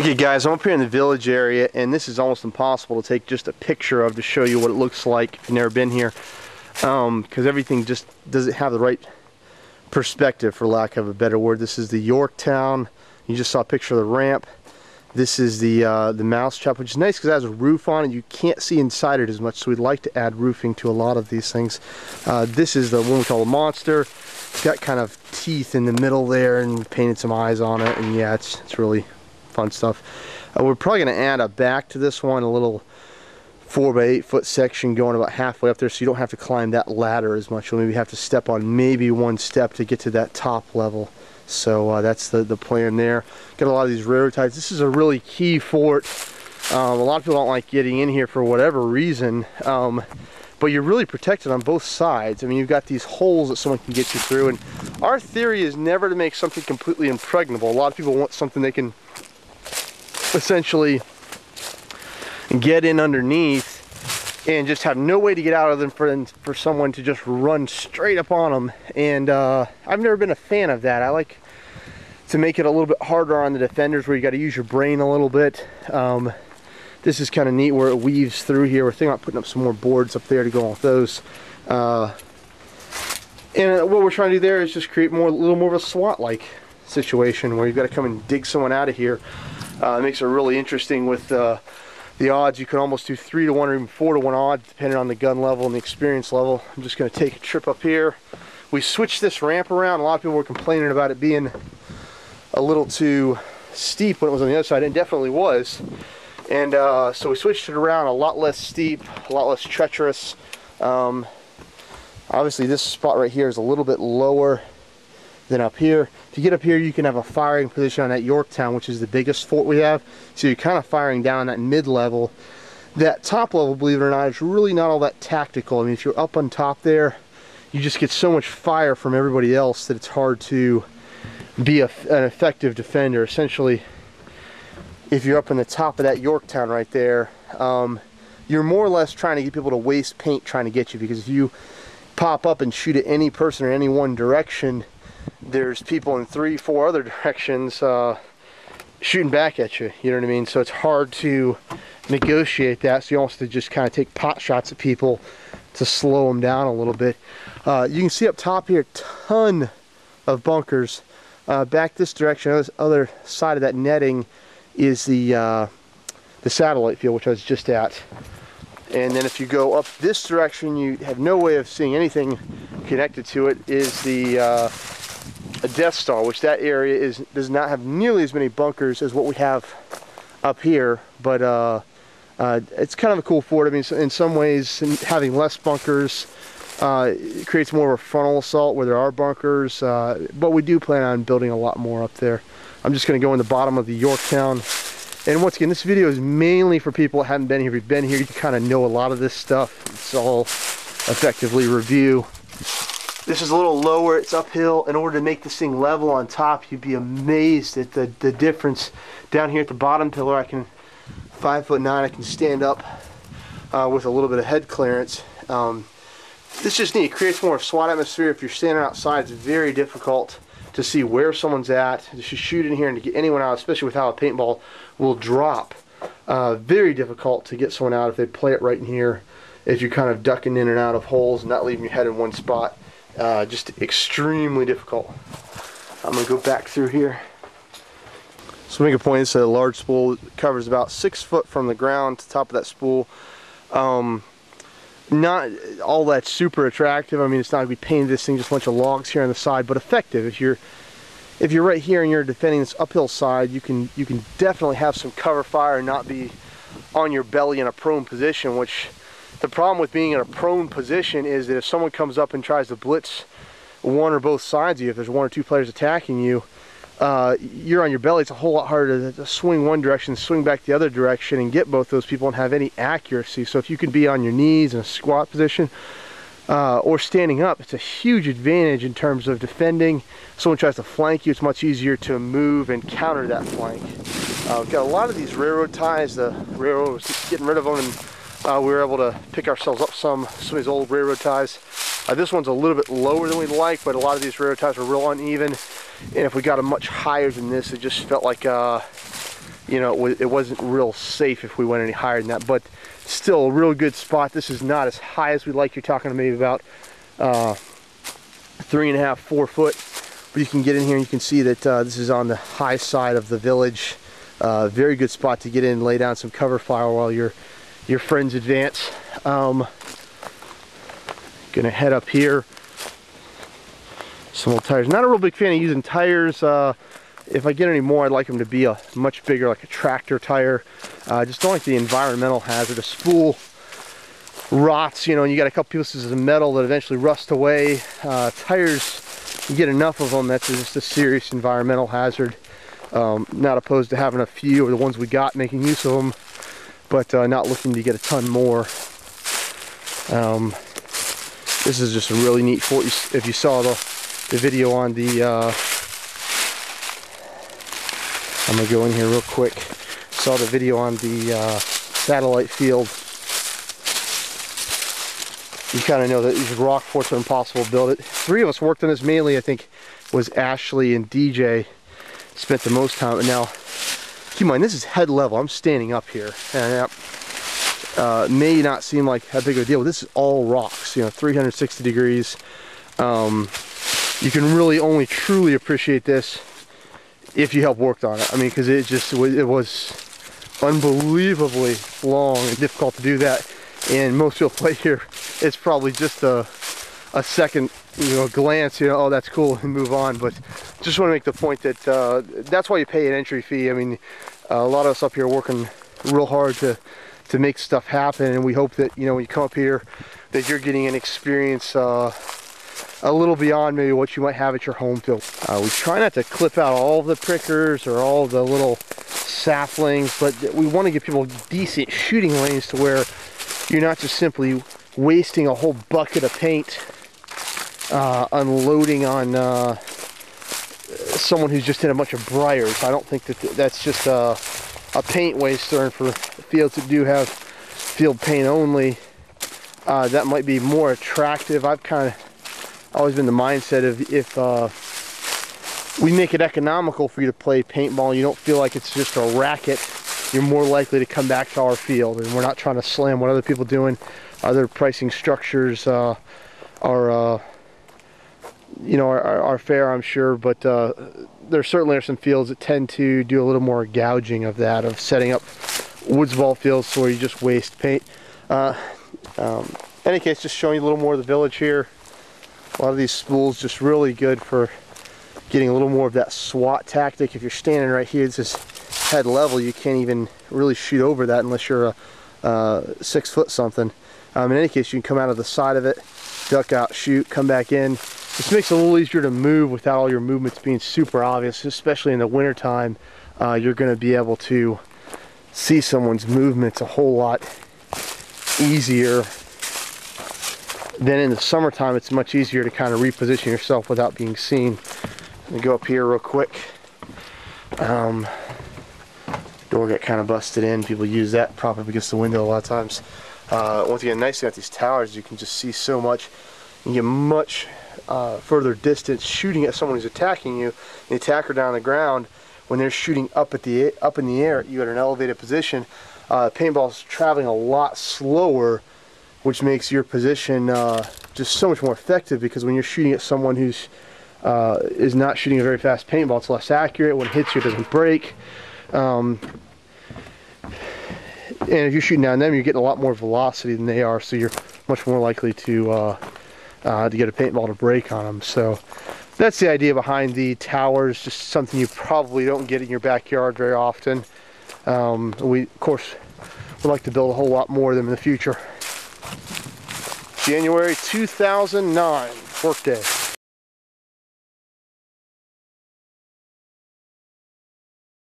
Okay guys, I'm up here in the village area, and this is almost impossible to take just a picture of to show you what it looks like if you've never been here, because everything just doesn't have the right perspective, for lack of a better word. This is the Yorktown. You just saw a picture of the ramp. This is the Mousetrap, which is nice because it has a roof on it. You can't see inside it as much, so we'd like to add roofing to a lot of these things. This is the one we call the Monster. It's got kind of teeth in the middle there, and we painted some eyes on it, and yeah, it's really fun stuff. We're probably going to add a back to this one, a little 4 by 8 foot section going about halfway up there, so you don't have to climb that ladder as much. You'll maybe have to step on maybe one step to get to that top level. So that's the plan there. Got a lot of these railroad ties. This is a really key fort. A lot of people don't like getting in here for whatever reason, but you're really protected on both sides. I mean, you've got these holes that someone can get you through, and our theory is never to make something completely impregnable. A lot of people want something they can essentially get in underneath and just have no way to get out of them for someone to just run straight up on them. And I've never been a fan of that. I like to make it a little bit harder on the defenders, where you got to use your brain a little bit. This is kind of neat where it weaves through here. We're thinking about putting up some more boards up there to go on with those. And what we're trying to do there is just create a little more of a SWAT-like situation where you've got to come and dig someone out of here. It makes it really interesting with the odds. You can almost do 3 to 1 or even 4 to 1 odds depending on the gun level and the experience level. I'm just going to take a trip up here. We switched this ramp around. A lot of people were complaining about it being a little too steep when it was on the other side, and it definitely was. And so we switched it around, a lot less steep, a lot less treacherous. Obviously this spot right here is a little bit lower than up here. To get up here, you can have a firing position on that Yorktown, which is the biggest fort we have. So you're kind of firing down that mid-level. That top level, believe it or not, is really not all that tactical. I mean, if you're up on top there, you just get so much fire from everybody else that it's hard to be an effective defender. Essentially, if you're up in the top of that Yorktown right there, you're more or less trying to get people to waste paint trying to get you, because if you pop up and shoot at any person or any one direction, there's people in 3, 4 other directions shooting back at you. You know what I mean? So it's hard to negotiate that. So you also have to just kind of take pot shots at people to slow them down a little bit. You can see up top here, ton of bunkers. Back this direction, on the other side of that netting, is the satellite field, which I was just at. And then if you go up this direction, you have no way of seeing anything connected to it, is the a Death Star, which that area does not have nearly as many bunkers as what we have up here, but it's kind of a cool fort. I mean, in some ways, having less bunkers it creates more of a frontal assault where there are bunkers, but we do plan on building a lot more up there. I'm just going to go in the bottom of the Yorktown, and once again, this video is mainly for people that haven't been here. If you've been here, you can kind of know a lot of this stuff. It's all effectively review. This is a little lower, it's uphill. In order to make this thing level on top, you'd be amazed at the difference. Down here at the bottom pillar, I can, 5'9", I can stand up with a little bit of head clearance. This is just neat. It creates more of a SWAT atmosphere. If you're standing outside, it's very difficult to see where someone's at. To shoot in here and to get anyone out, especially with how a paintball will drop. Very difficult to get someone out if they play it right in here. If you're kind of ducking in and out of holes and not leaving your head in one spot. Just extremely difficult. I'm going to go back through here. So make a point, it's a large spool. It covers about 6 foot from the ground to the top of that spool. Not all that super attractive. I mean, it's not going to be painted this thing, just a bunch of logs here on the side, but effective. If you're right here and you're defending this uphill side, you can definitely have some cover fire and not be on your belly in a prone position, which the problem with being in a prone position is that if someone comes up and tries to blitz one or both sides of you, if there's 1 or 2 players attacking you, you're on your belly. It's a whole lot harder to swing one direction, swing back the other direction, and get both those people and have any accuracy. So if you can be on your knees in a squat position or standing up, it's a huge advantage in terms of defending. If someone tries to flank you, it's much easier to move and counter that flank. We've got a lot of these railroad ties. The railroad was getting rid of them, and we were able to pick ourselves up some of these old railroad ties. This one's a little bit lower than we'd like, but a lot of these railroad ties are real uneven. And if we got them much higher than this, it just felt like, you know, it wasn't real safe if we went any higher than that, but still a real good spot. This is not as high as we'd like. You're talking maybe about 3.5, 4 foot, but you can get in here and you can see that this is on the high side of the village. Very good spot to get in and lay down some cover fire while your friends advance. Gonna head up here. Some old tires. Not a real big fan of using tires. If I get any more, I'd like them to be a much bigger, like a tractor tire. Just don't like the environmental hazard. A spool rots, you know, and you got a couple pieces of metal that eventually rust away. Tires, you get enough of them, that's just a serious environmental hazard. Not opposed to having a few, or the ones we got, making use of them, but not looking to get a ton more. This is just a really neat fort. If you saw the video on the, I'm gonna go in here real quick. Saw the video on the satellite field. You kind of know that these rock forts are impossible to build. Three of us worked on this mainly. I think was Ashley and DJ spent the most time. And now, keep in mind, this is head level. I'm standing up here, and may not seem like that big of a deal, but this is all rocks. You know, 360 degrees. You can really only truly appreciate this if you help work on it. I mean, because it was unbelievably long and difficult to do that. And most people play here, it's probably just a second, you know, glance, you know, oh, that's cool, and move on. But just want to make the point that that's why you pay an entry fee. I mean, a lot of us up here are working real hard to make stuff happen, and we hope that, you know, when you come up here, that you're getting an experience a little beyond maybe what you might have at your home field. We try not to clip out all the prickers or all the little saplings, but we want to give people decent shooting lanes to where you're not just simply wasting a whole bucket of paint unloading on someone who's just in a bunch of briars. I don't think that that's just a paint waster, and for fields that do have field paint only, that might be more attractive. I've kind of always been the mindset of if we make it economical for you to play paintball, you don't feel like it's just a racket, you're more likely to come back to our field. And we're not trying to slam what other people are doing. Other pricing structures are you know, are fair, I'm sure, but there certainly are some fields that tend to do a little more gouging of that, of setting up woods ball fields where you just waste paint. Any case, just showing you a little more of the village here. A lot of these spools just really good for getting a little more of that SWAT tactic. If you're standing right here, this is head level, you can't even really shoot over that unless you're a 6 foot something. In any case, you can come out of the side of it, duck out, shoot, come back in. This makes it a little easier to move without all your movements being super obvious, especially in the winter time. You're going to be able to see someone's movements a whole lot easier than in the summertime. It's much easier to kind of reposition yourself without being seen. Let me go up here real quick. Door got kind of busted in. People use that prop up against the window a lot of times. Once again, nice thing about these towers, you can just see so much. You get much further distance shooting at someone who's attacking you. The attacker down on the ground, when they're shooting up in the air, you at an elevated position. Paintball's traveling a lot slower, which makes your position just so much more effective, because when you're shooting at someone who's is not shooting a very fast paintball, it's less accurate. When it hits you, it doesn't break. And if you're shooting down them, you're getting a lot more velocity than they are, so you're much more likely to get a paintball to break on them. So that's the idea behind the towers. Just something you probably don't get in your backyard very often. We, of course, would like to build a whole lot more of them in the future. January 2009, workday.